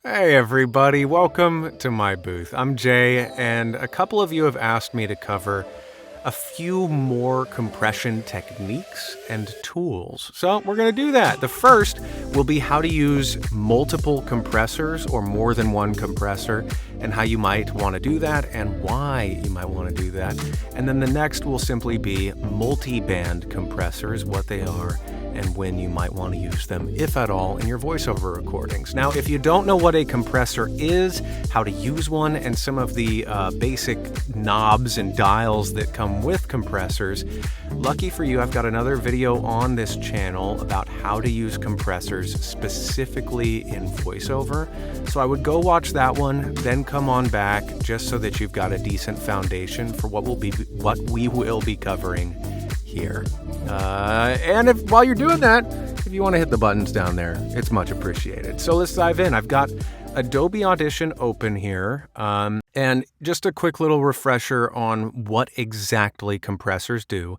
Hey everybody, welcome to my booth. I'm Jay, and a couple of you have asked me to cover a few more compression techniques and tools. So we're going to do that. The first will be how to use multiple compressors or more than one compressor and how you might want to do that and why you might want to do that. And then the next will simply be multiband compressors, what they are, and when you might want to use them, if at all, in your voiceover recordings. Now, if you don't know what a compressor is, how to use one, and some of the basic knobs and dials that come with compressors, lucky for you, I've got another video on this channel about how to use compressors specifically in voiceover. So I would go watch that one, then come on back, just so that you've got a decent foundation for what we will be covering here. And while you're doing that, if you want to hit the buttons down there, it's much appreciated. So let's dive in. I've got Adobe Audition open here. And just a quick little refresher on what exactly compressors do.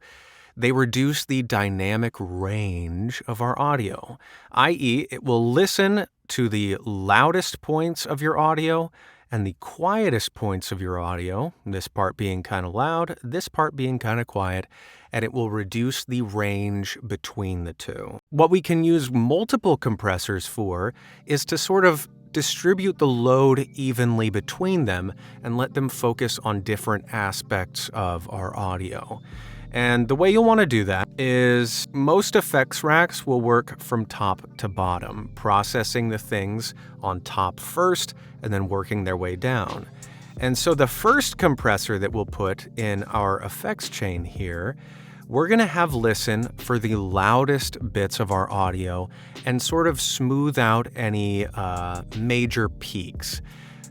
They reduce the dynamic range of our audio, i.e., it will listen to the loudest points of your audio and the quietest points of your audio, this part being kind of loud, this part being kind of quiet, and it will reduce the range between the two. What we can use multiple compressors for is to sort of distribute the load evenly between them and let them focus on different aspects of our audio. And the way you'll want to do that is most effects racks will work from top to bottom, processing the things on top first and then working their way down. And so the first compressor that we'll put in our effects chain here, we're going to have listen for the loudest bits of our audio and sort of smooth out any major peaks.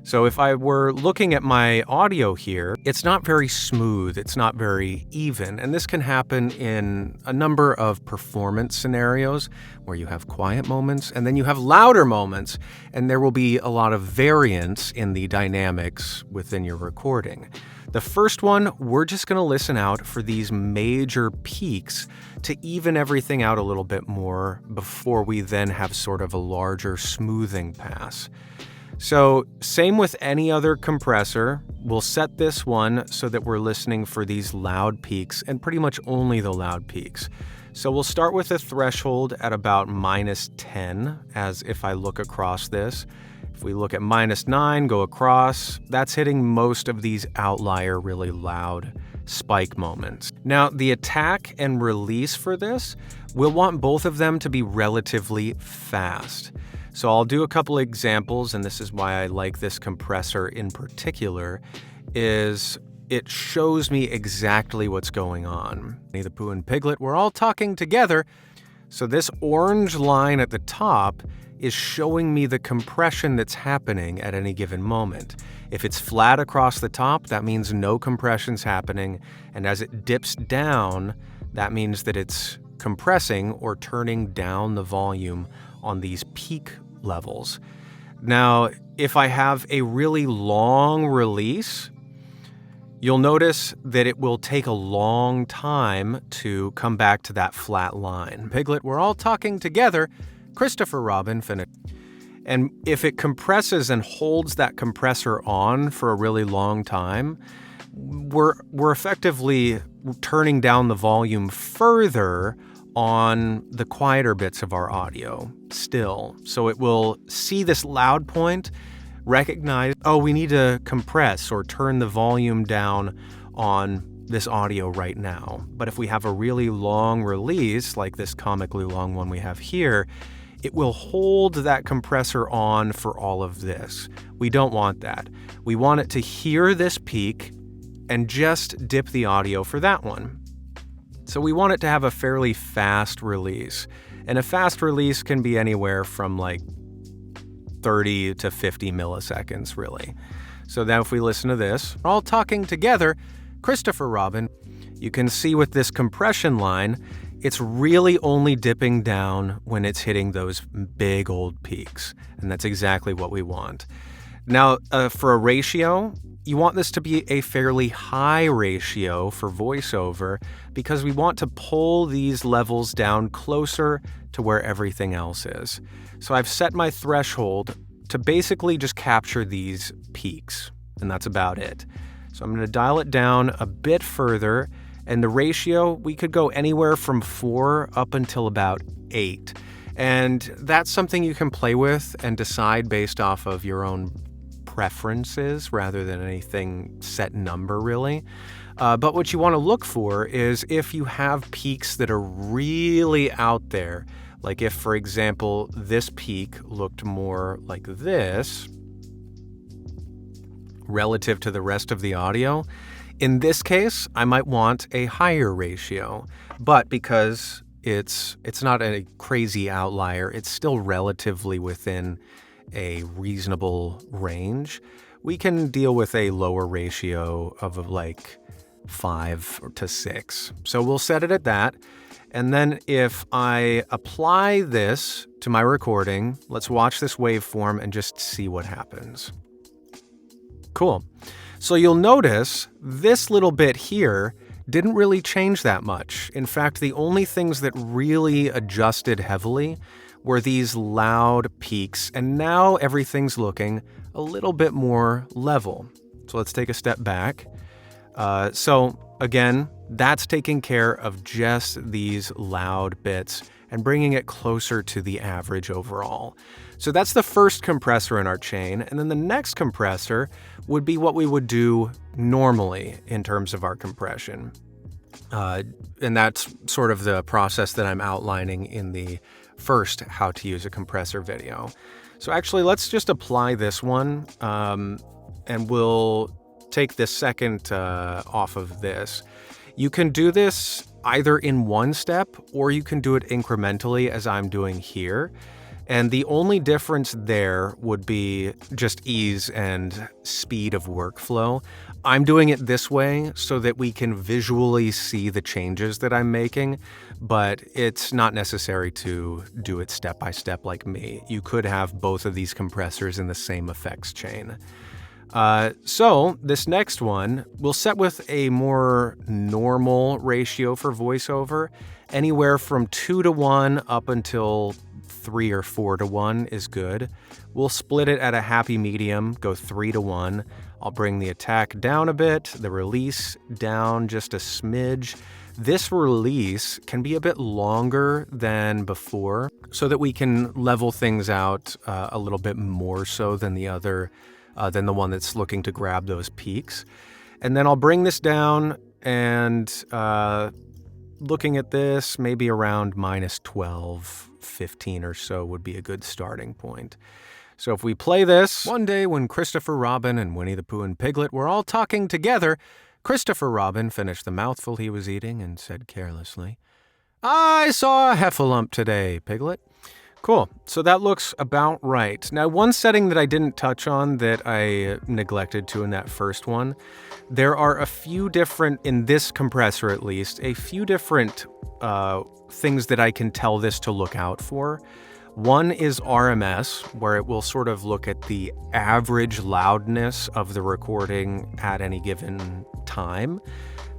So if I were looking at my audio here, it's not very smooth, it's not very even, and this can happen in a number of performance scenarios where you have quiet moments and then you have louder moments, and there will be a lot of variance in the dynamics within your recording. The first one, we're just going to listen out for these major peaks to even everything out a little bit more before we then have sort of a larger smoothing pass. So same with any other compressor, we'll set this one so that we're listening for these loud peaks and pretty much only the loud peaks. So we'll start with a threshold at about -10, as if I look across this. If we look at -9, go across, that's hitting most of these outlier really loud spike moments. Now the attack and release for this, we'll want both of them to be relatively fast. So I'll do a couple examples, and this is why I like this compressor in particular, is it shows me exactly what's going on. Winnie the Pooh and Piglet, we're all talking together. So this orange line at the top is showing me the compression that's happening at any given moment. If it's flat across the top, that means no compression's happening, and as it dips down, that means that it's compressing or turning down the volume on these peak levels. Now, if I have a really long release, you'll notice that it will take a long time to come back to that flat line. Piglet, we're all talking together. Christopher Robin finished. And if it compresses and holds that compressor on for a really long time, we're effectively turning down the volume further on the quieter bits of our audio still. So it will see this loud point, recognize, oh, we need to compress or turn the volume down on this audio right now. But if we have a really long release, like this comically long one we have here, it will hold that compressor on for all of this. We don't want that. We want it to hear this peak and just dip the audio for that one. So we want it to have a fairly fast release. And a fast release can be anywhere from like 30 to 50 milliseconds, really. So now if we listen to this, we're all talking together, Christopher Robin, you can see with this compression line, it's really only dipping down when it's hitting those big old peaks. And that's exactly what we want. Now, for a ratio, you want this to be a fairly high ratio for voiceover because we want to pull these levels down closer to where everything else is. So I've set my threshold to basically just capture these peaks, and that's about it. So I'm going to dial it down a bit further, and the ratio, we could go anywhere from 4 up until about 8. And that's something you can play with and decide based off of your own preferences rather than anything set number, really. But what you want to look for is if you have peaks that are really out there, like if, for example, this peak looked more like this relative to the rest of the audio. In this case, I might want a higher ratio, but because it's not a crazy outlier, it's still relatively within a reasonable range, we can deal with a lower ratio of like 5 to 6. So we'll set it at that. And then if I apply this to my recording, let's watch this waveform and just see what happens. Cool. So you'll notice this little bit here didn't really change that much. In fact, the only things that really adjusted heavily were these loud peaks, and now everything's looking a little bit more level. So let's take a step back. So again, that's taking care of just these loud bits and bringing it closer to the average overall. So that's the first compressor in our chain, and then the next compressor would be what we would do normally in terms of our compression. And that's sort of the process that I'm outlining in the first how to use a compressor video. So actually, let's just apply this one, and we'll take this second off of this. You can do this either in one step or you can do it incrementally as I'm doing here. And the only difference there would be just ease and speed of workflow. I'm doing it this way so that we can visually see the changes that I'm making, but it's not necessary to do it step by step like me. You could have both of these compressors in the same effects chain. So this next one, we'll set with a more normal ratio for voiceover, anywhere from 2 to 1 up until 3 or 4 to 1 is good. We'll split it at a happy medium, go 3 to 1. I'll bring the attack down a bit, the release down just a smidge. This release can be a bit longer than before so that we can level things out a little bit more so than the other, than the one that's looking to grab those peaks. And then I'll bring this down and looking at this, maybe around -12, 15 or so would be a good starting point. So if we play this, one day when Christopher Robin and Winnie the Pooh and Piglet were all talking together, Christopher Robin finished the mouthful he was eating and said carelessly, "I saw a heffalump today, Piglet." Cool. So that looks about right. Now, one setting that I didn't touch on that I neglected to in that first one, there are a few different, in this compressor at least, a few different things that I can tell this to look out for. One is RMS, where it will sort of look at the average loudness of the recording at any given time.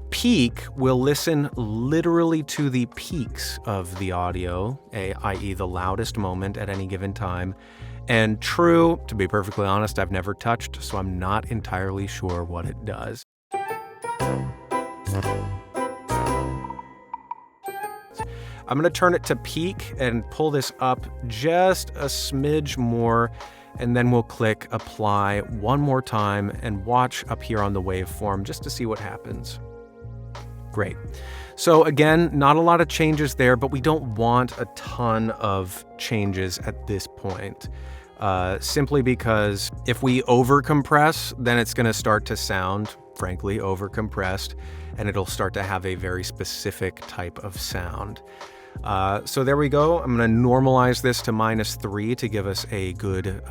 Peak will listen literally to the peaks of the audio, i.e. the loudest moment at any given time. And true, to be perfectly honest, I've never touched, so I'm not entirely sure what it does. I'm going to turn it to peak and pull this up just a smidge more, and then we'll click apply one more time and watch up here on the waveform just to see what happens. Great. So again, not a lot of changes there, but we don't want a ton of changes at this point. Simply because if we overcompress, then it's going to start to sound, frankly, overcompressed, and it'll start to have a very specific type of sound. So there we go. I'm going to normalize this to -3 to give us a good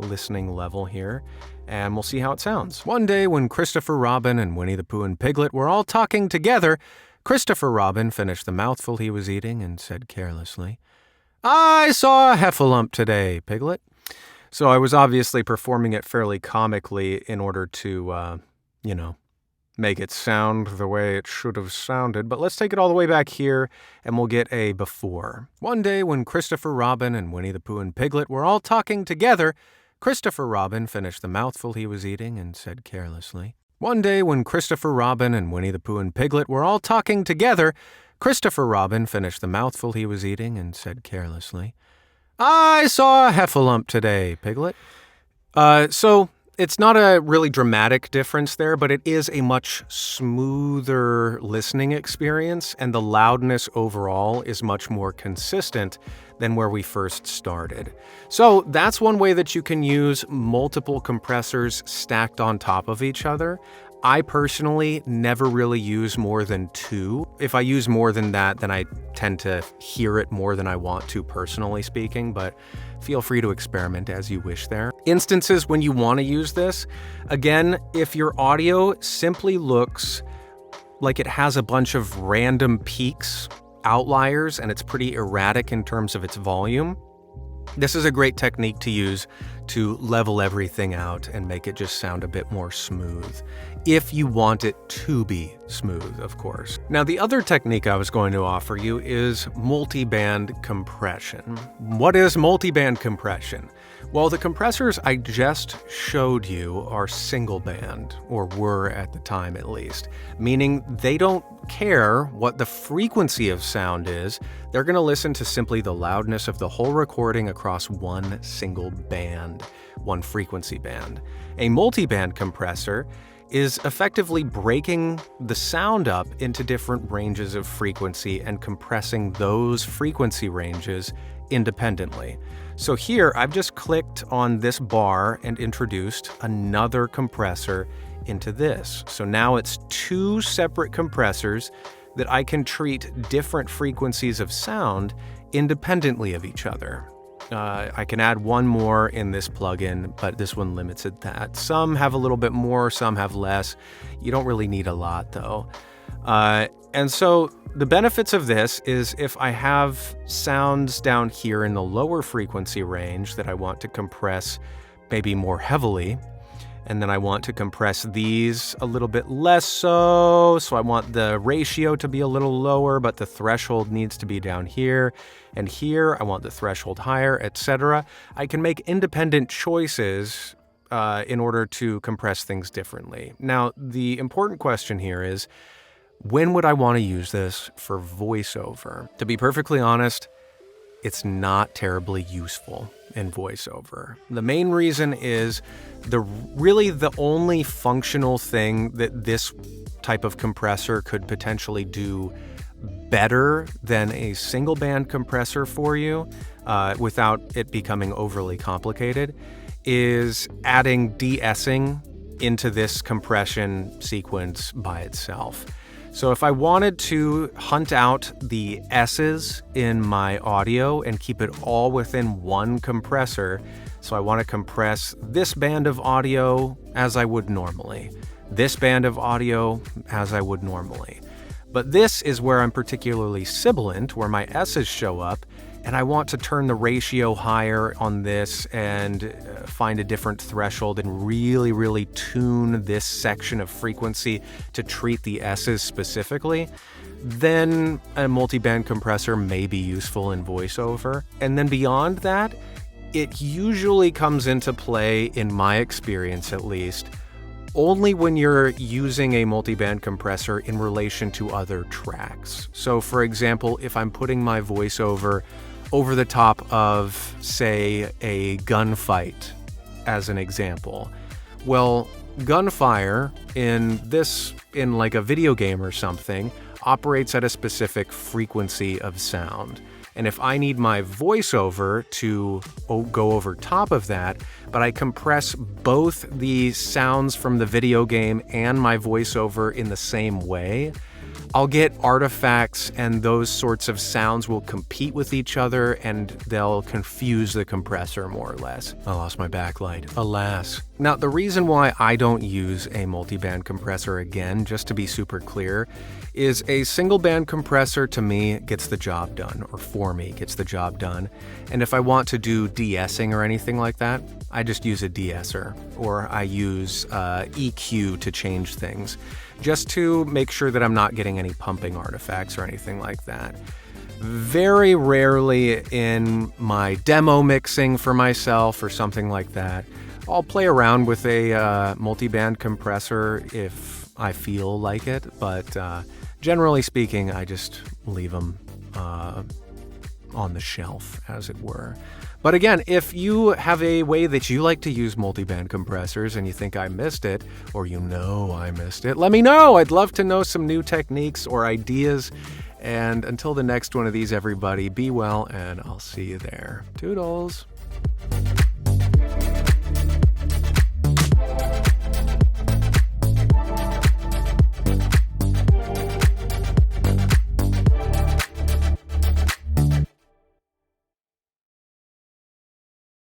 listening level here, and we'll see how it sounds. One day when Christopher Robin and Winnie the Pooh and Piglet were all talking together, Christopher Robin finished the mouthful he was eating and said carelessly, "I saw a heffalump today, Piglet." So I was obviously performing it fairly comically in order to, make it sound the way it should have sounded. But let's take it all the way back here and we'll get a before. One day when Christopher Robin and Winnie the Pooh and Piglet were all talking together, Christopher Robin finished the mouthful he was eating and said carelessly, "One day when Christopher Robin and Winnie the Pooh and Piglet were all talking together, Christopher Robin finished the mouthful he was eating and said carelessly, 'I saw a heffalump today, Piglet.'" So it's not a really dramatic difference there, but it is a much smoother listening experience, and the loudness overall is much more consistent than where we first started. So that's one way that you can use multiple compressors stacked on top of each other. I personally never really use more than 2. If I use more than that, then I tend to hear it more than I want to, personally speaking, but feel free to experiment as you wish there. Instances when you want to use this, again, if your audio simply looks like it has a bunch of random peaks, outliers, and it's pretty erratic in terms of its volume, this is a great technique to use to level everything out and make it just sound a bit more smooth, if you want it to be smooth, of course. Now, the other technique I was going to offer you is multiband compression. What is multiband compression? Well, the compressors I just showed you are single band, or were at the time at least, meaning they don't care what the frequency of sound is. They're going to listen to simply the loudness of the whole recording across one single band, one frequency band. A multiband compressor is effectively breaking the sound up into different ranges of frequency and compressing those frequency ranges independently. So here I've just clicked on this bar and introduced another compressor into this. So now it's 2 separate compressors that I can treat different frequencies of sound independently of each other. I can add one more in this plugin, but this one limits it that. Some have a little bit more, some have less. You don't really need a lot though. And so the benefits of this is if I have sounds down here in the lower frequency range that I want to compress maybe more heavily, and then I want to compress these a little bit less so I want the ratio to be a little lower, but the threshold needs to be down here, and here I want the threshold higher, etc. I can make independent choices in order to compress things differently. Now, the important question here is, when would I want to use this for voiceover? To be perfectly honest, it's not terribly useful in voiceover. The main reason is really the only functional thing that this type of compressor could potentially do better than a single band compressor for you, without it becoming overly complicated, is adding de-essing into this compression sequence by itself. So if I wanted to hunt out the S's in my audio and keep it all within one compressor, so I want to compress this band of audio as I would normally, this band of audio as I would normally. But this is where I'm particularly sibilant, where my S's show up, and I want to turn the ratio higher on this and find a different threshold and really, really tune this section of frequency to treat the S's specifically, then a multiband compressor may be useful in voiceover. And then beyond that, it usually comes into play, in my experience at least, only when you're using a multiband compressor in relation to other tracks. So for example, if I'm putting my voiceover over the top of, say, a gunfight as an example, well, gunfire in like a video game or something operates at a specific frequency of sound. And if I need my voiceover to go over top of that, but I compress both the sounds from the video game and my voiceover in the same way, I'll get artifacts, and those sorts of sounds will compete with each other and they'll confuse the compressor more or less. I lost my backlight, alas. Now, the reason why I don't use a multiband compressor, again, just to be super clear, is a single band compressor to me gets the job done, or for me gets the job done. And if I want to do de-essing or anything like that, I just use a de-esser, or I use EQ to change things, just to make sure that I'm not getting any pumping artifacts or anything like that. Very rarely in my demo mixing for myself or something like that. I'll play around with a multiband compressor if I feel like it, but generally speaking, I just leave them on the shelf, as it were. But again, if you have a way that you like to use multiband compressors and you think I missed it, or I missed it, let me know. I'd love to know some new techniques or ideas. And until the next one of these, everybody, be well, and I'll see you there. Toodles.